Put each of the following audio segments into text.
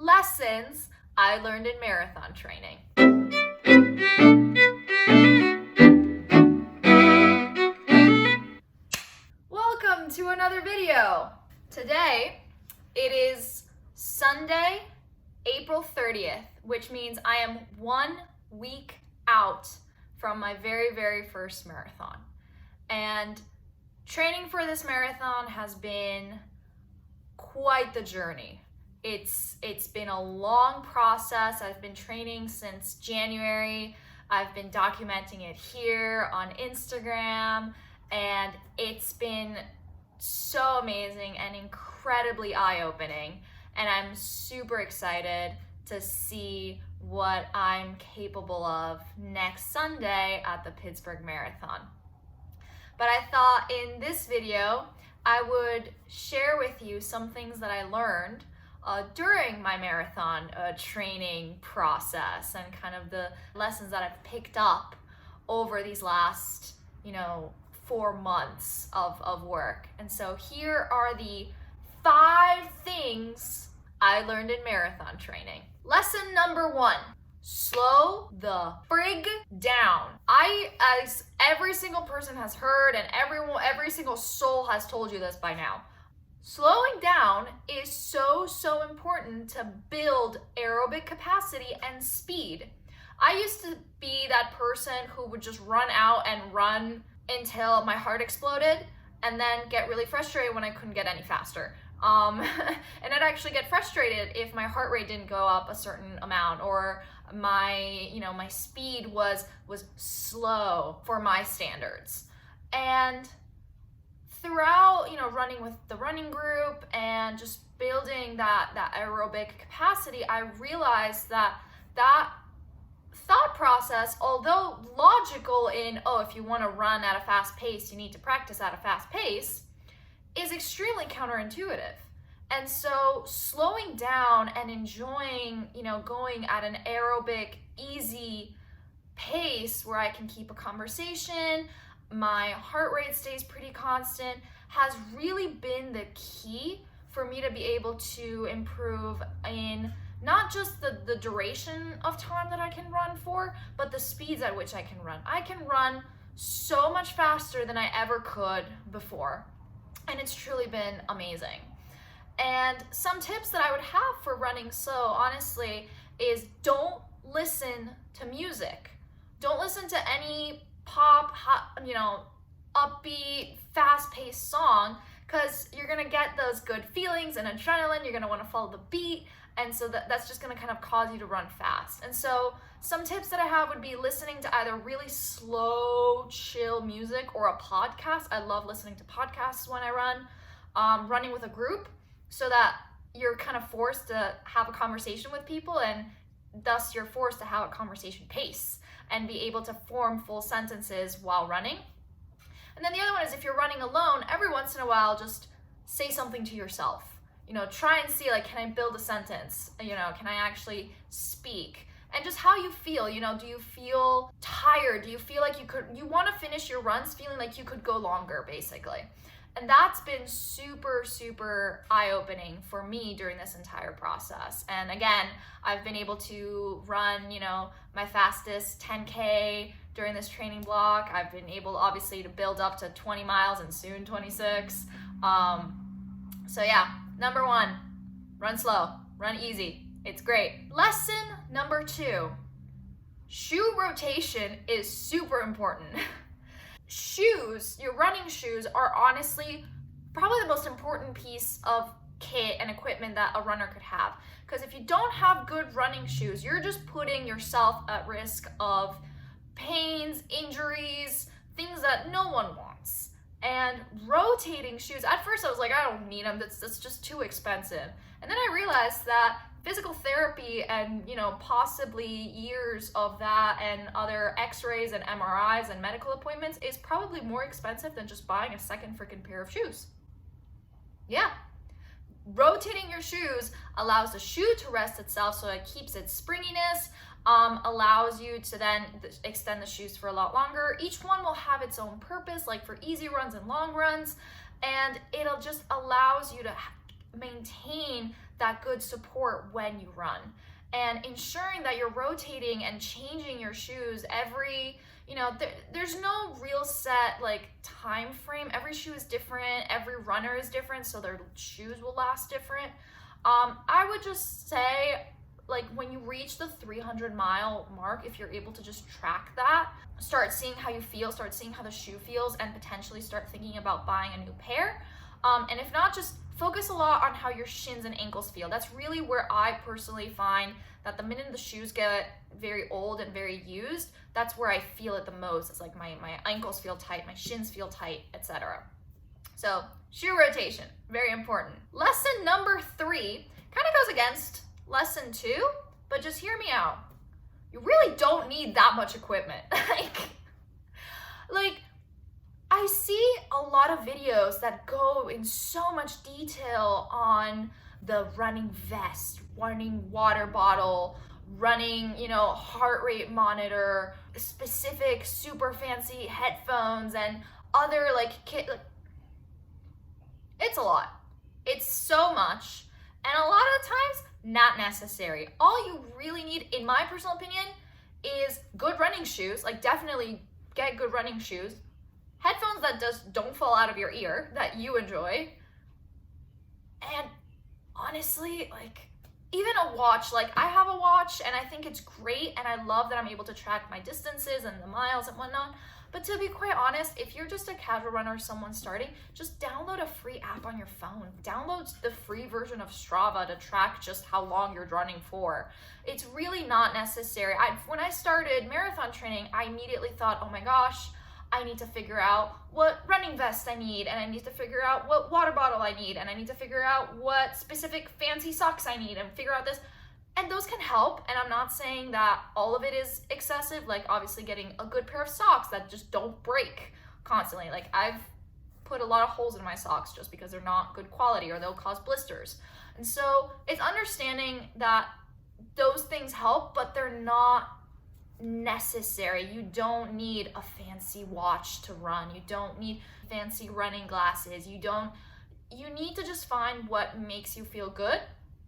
lessons I learned in marathon training. Welcome to another video. Today, it is Sunday, April 30th, which means I am 1 week out from my very first marathon. And training for this marathon has been quite the journey. It's been a long process. I've been training since January. I've been documenting it here on Instagram, and it's been so amazing and incredibly eye-opening. And I'm super excited to see what I'm capable of next Sunday at the Pittsburgh Marathon. But I thought in this video, I would share with you some things that I learned during my marathon training process and kind of the lessons that I've picked up over these last, 4 months of work. And so here are the 5 things I learned in marathon training. Lesson number 1. Slow the frig down. As every single person has heard, and every single soul has told you this by now, slowing down is so important to build aerobic capacity and speed. I used to be that person who would just run out and run until my heart exploded and then get really frustrated when I couldn't get any faster. And I'd actually get frustrated if my heart rate didn't go up a certain amount, or my speed was slow for my standards. And throughout, running with the running group and just building that aerobic capacity, I realized that thought process, although logical in, if you want to run at a fast pace, you need to practice at a fast pace, is extremely counterintuitive. And so slowing down and enjoying, going at an aerobic, easy pace where I can keep a conversation, my heart rate stays pretty constant, has really been the key for me to be able to improve in not just the duration of time that I can run for, but the speeds at which I can run. I can run so much faster than I ever could before. And it's truly been amazing. And some tips that I would have for running slow, honestly, is don't listen to music. Don't listen to any pop, upbeat, fast-paced song, because you're gonna get those good feelings and adrenaline. You're gonna want to follow the beat, and so that's just gonna kind of cause you to run fast. And so some tips that I have would be listening to either really slow, chill music or a podcast. I love listening to podcasts when I run. Running with a group, so that you're kind of forced to have a conversation with people, and thus you're forced to have a conversation pace and be able to form full sentences while running. And then the other one is, if you're running alone, every once in a while, just say something to yourself. Try and see, can I build a sentence? Can I actually speak? And just how you feel, do you feel tired? Do you feel like you want to finish your runs feeling like you could go longer, basically? And that's been super eye-opening for me during this entire process. And again, I've been able to run, my fastest 10K during this training block. I've been able, obviously, to build up to 20 miles and soon 26. So yeah, number 1, run slow, run easy. It's great. Lesson number 2, shoe rotation is super important. Shoes, your running shoes, are honestly probably the most important piece of kit and equipment that a runner could have. Because if you don't have good running shoes, you're just putting yourself at risk of pains, injuries, things that no one wants. And rotating shoes, at first I was like, I don't need them, that's just too expensive. And then I realized that physical therapy and, possibly years of that and other x-rays and MRIs and medical appointments is probably more expensive than just buying a second freaking pair of shoes. Yeah. Rotating your shoes allows the shoe to rest itself, so it keeps its springiness, allows you to then extend the shoes for a lot longer. Each one will have its own purpose, like for easy runs and long runs, and it'll just allows you to maintain that good support when you run. And ensuring that you're rotating and changing your shoes every, there's no real set like time frame. Every shoe is different, every runner is different, so their shoes will last different. I would just say, like, when you reach the 300-mile mark, if you're able to just track that, start seeing how you feel, start seeing how the shoe feels, and potentially start thinking about buying a new pair. And if not, just focus a lot on how your shins and ankles feel. That's really where I personally find that the minute the shoes get very old and very used, that's where I feel it the most. It's like my ankles feel tight, my shins feel tight, etc. So shoe rotation, very important. Lesson number 3 kind of goes against lesson 2, but just hear me out. You really don't need that much equipment. like I see a lot of videos that go in so much detail on the running vest, running water bottle, running, heart rate monitor, specific super fancy headphones, and other kit. It's a lot. It's so much. And a lot of the times, not necessary. All you really need, in my personal opinion, is good running shoes. Like, definitely get good running shoes. Headphones that just don't fall out of your ear, that you enjoy. And honestly, even a watch. I have a watch and I think it's great, and I love that I'm able to track my distances and the miles and whatnot. But to be quite honest, if you're just a casual runner or someone starting, just download a free app on your phone. Download the free version of Strava to track just how long you're running for. It's really not necessary. When I started marathon training, I immediately thought, oh my gosh, I need to figure out what running vest I need, and I need to figure out what water bottle I need, and I need to figure out what specific fancy socks I need, and figure out this. And those can help, and I'm not saying that all of it is excessive, obviously getting a good pair of socks that just don't break constantly. I've put a lot of holes in my socks just because they're not good quality or they'll cause blisters. And so it's understanding that those things help, but they're not necessary. You don't need a fancy watch to run. You don't need fancy running glasses. You need to just find what makes you feel good,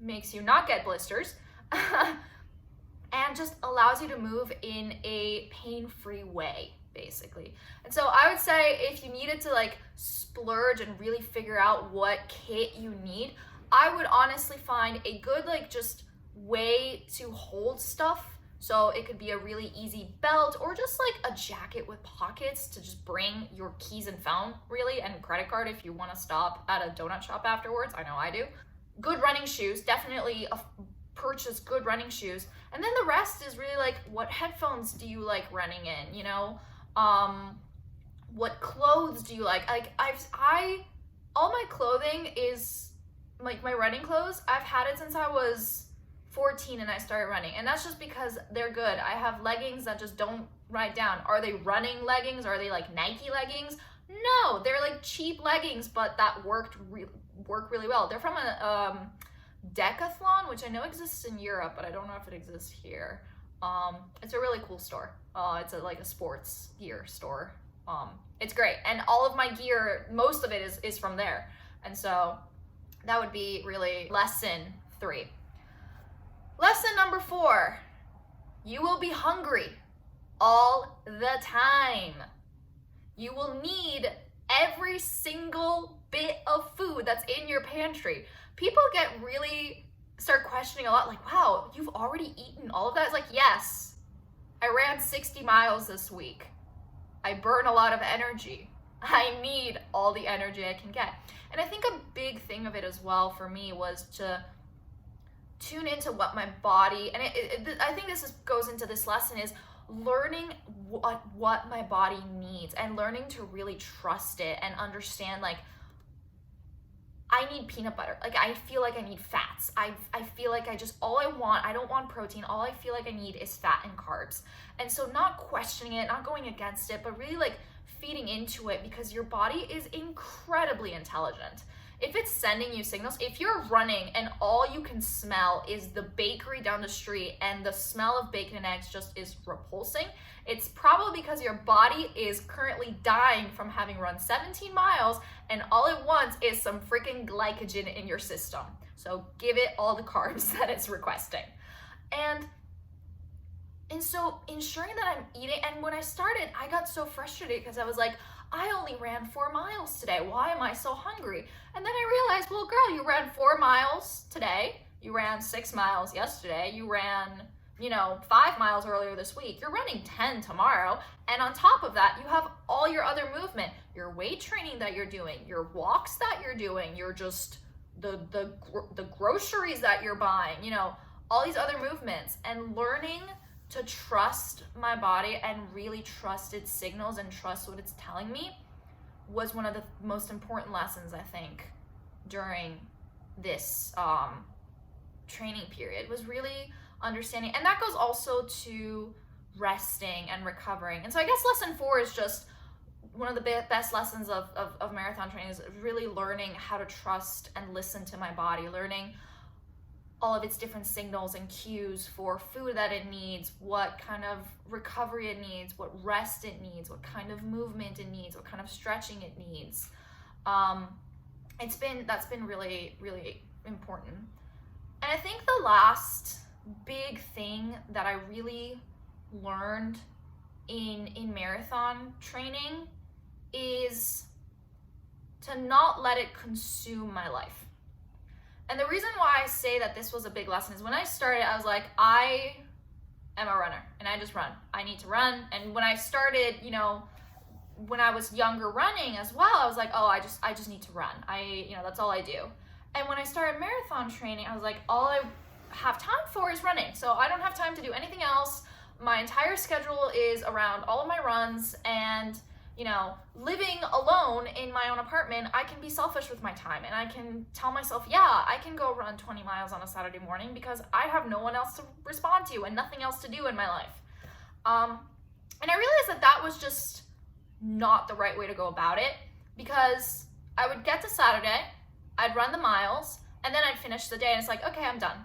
makes you not get blisters, and just allows you to move in a pain-free way, basically. And so I would say, if you needed to splurge and really figure out what kit you need, I would honestly find a good just way to hold stuff. So it could be a really easy belt, or just a jacket with pockets to just bring your keys and phone, really, and credit card if you want to stop at a donut shop afterwards. I know I do. Good running shoes, definitely purchase good running shoes. And then the rest is really what headphones do you like running in, what clothes do you like? All my clothing is my running clothes. I've had it since I was 14 and I started running, and that's just because they're good. I have leggings that just don't ride down. Are they running leggings? Are they Nike leggings? No, they're cheap leggings, but that work really well. They're from a Decathlon, which I know exists in Europe, but I don't know if it exists here. It's a really cool store. It's a sports gear store. It's great, and all of my gear, most of it is from there. And so that would be really lesson 3. Lesson number 4, you will be hungry all the time. You will need every single bit of food that's in your pantry. People start questioning a lot, wow, you've already eaten all of that? It's yes, I ran 60 miles this week. I burn a lot of energy. I need all the energy I can get. And I think a big thing of it as well for me was to tune into what my body, and I think this goes into this lesson, is learning what my body needs, and learning to really trust it and understand I need peanut butter. I feel like I need fats. I feel like I don't want protein. All I feel like I need is fat and carbs. And so not questioning it, not going against it, but really feeding into it, because your body is incredibly intelligent. If it's sending you signals, if you're running and all you can smell is the bakery down the street and the smell of bacon and eggs just is repulsing, it's probably because your body is currently dying from having run 17 miles and all it wants is some freaking glycogen in your system. So give it all the carbs that it's requesting. And so ensuring that I'm eating, and when I started, I got so frustrated because I was like, I only ran 4 miles today. Why am I so hungry? And then I realized, well, girl, you ran 4 miles today. You ran 6 miles yesterday. You ran, 5 miles earlier this week. You're running 10 tomorrow. And on top of that, you have all your other movement, your weight training that you're doing, your walks that you're doing, your just the groceries that you're buying, all these other movements, and learning to trust my body and really trust its signals and trust what it's telling me was one of the most important lessons, I think, during this training period, was really understanding. And that goes also to resting and recovering. And so I guess lesson 4 is just one of the best lessons of marathon training, is really learning how to trust and listen to my body, learning all of its different signals and cues for food that it needs, what kind of recovery it needs, what rest it needs, what kind of movement it needs, what kind of stretching it needs. That's been really, really important. And I think the last big thing that I really learned in marathon training is to not let it consume my life. And the reason why I say that this was a big lesson is when I started, I was like, I am a runner and I just run. I need to run. And when I started, when I was younger running as well, I was like, oh, I just need to run. That's all I do. And when I started marathon training, I was like, all I have time for is running. So I don't have time to do anything else. My entire schedule is around all of my runs, and living alone in my own apartment, I can be selfish with my time, and I can tell myself, yeah, I can go run 20 miles on a Saturday morning because I have no one else to respond to and nothing else to do in my life. And I realized that was just not the right way to go about it, because I would get to Saturday, I'd run the miles, and then I'd finish the day, and it's like, okay, I'm done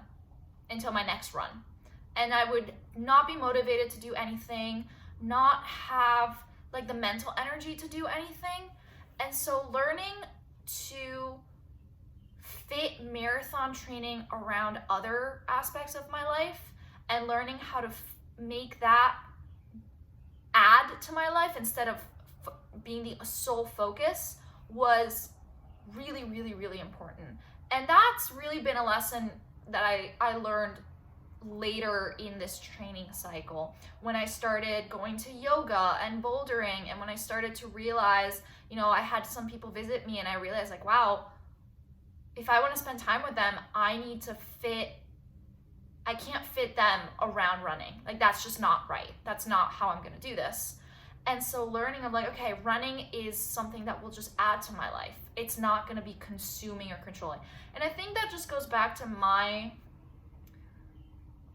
until my next run. And I would not be motivated to do anything, not have the mental energy to do anything. And so learning to fit marathon training around other aspects of my life and learning how to make that add to my life instead of being the sole focus was really, really, really important. And that's really been a lesson that I learned later in this training cycle, when I started going to yoga and bouldering, and when I started to realize, I had some people visit me, and I realized wow, if I want to spend time with them, I can't fit them around running. That's just not right. That's not how I'm going to do this. And so learning of okay, running is something that will just add to my life. It's not going to be consuming or controlling. And I think that just goes back to my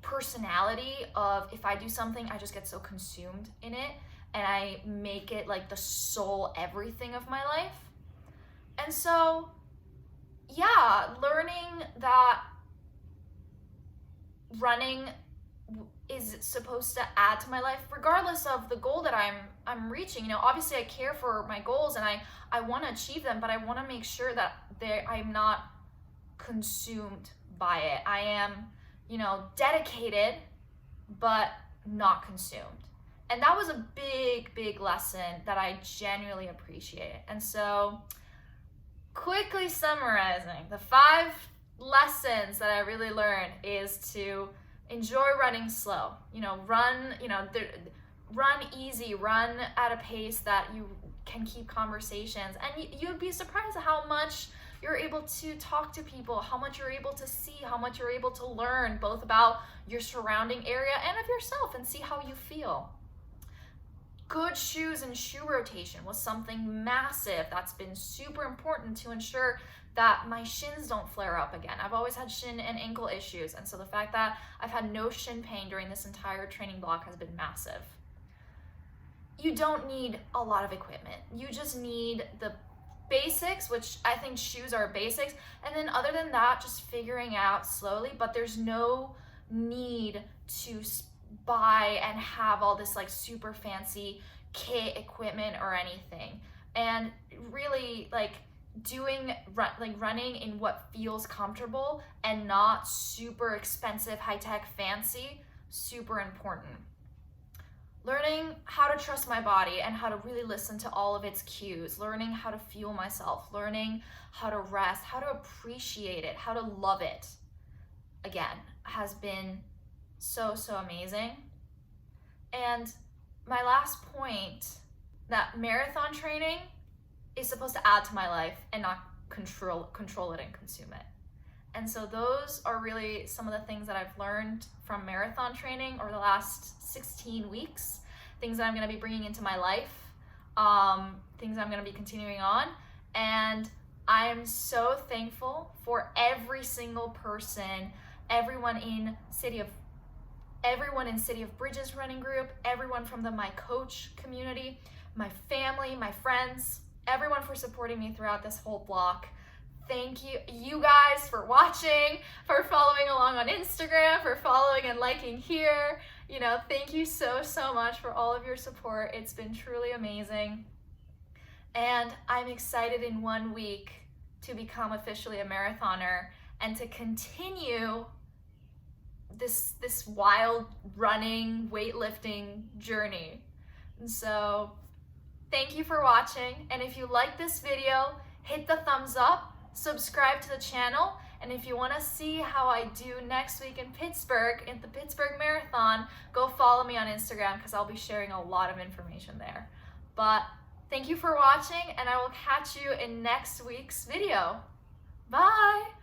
personality of, if I do something, I just get so consumed in it and I make it the sole everything of my life. And so yeah, learning that running is supposed to add to my life regardless of the goal that I'm reaching. Obviously I care for my goals and I want to achieve them, but I want to make sure that I'm not consumed by it. I am dedicated, but not consumed. And that was a big, big lesson that I genuinely appreciate. And so, quickly summarizing, the 5 lessons that I really learned is to enjoy running slow. Run easy, run at a pace that you can keep conversations. And you'd be surprised at how much you're able to talk to people, how much you're able to see, how much you're able to learn, both about your surrounding area and of yourself, and see how you feel. Good shoes and shoe rotation was something massive that's been super important to ensure that my shins don't flare up again. I've always had shin and ankle issues, and so the fact that I've had no shin pain during this entire training block has been massive. You don't need a lot of equipment. You just need the basics, which I think shoes are basics, and then other than that, just figuring out slowly. But there's no need to buy and have all this super fancy kit equipment or anything. And really running in what feels comfortable and not super expensive, high-tech, fancy, super important. Learning how to trust my body and how to really listen to all of its cues, learning how to fuel myself, learning how to rest, how to appreciate it, how to love it, again, has been so amazing. And my last point, that marathon training is supposed to add to my life and not control it and consume it. And so those are really some of the things that I've learned from marathon training over the last 16 weeks, things that I'm going to be bringing into my life, things that I'm going to be continuing on. And I am so thankful for every single person, everyone in City of Bridges running group, everyone from the My Coach community, my family, my friends, everyone for supporting me throughout this whole block. Thank you guys for watching, for following along on Instagram, for following and liking here. You know, thank you so much for all of your support. It's been truly amazing. And I'm excited in 1 week to become officially a marathoner and to continue this wild running, weightlifting journey. And so thank you for watching. And if you like this video, hit the thumbs up, subscribe to the channel, and if you want to see how I do next week in Pittsburgh, at the Pittsburgh Marathon, go follow me on Instagram because I'll be sharing a lot of information there. But thank you for watching, and I will catch you in next week's video. Bye!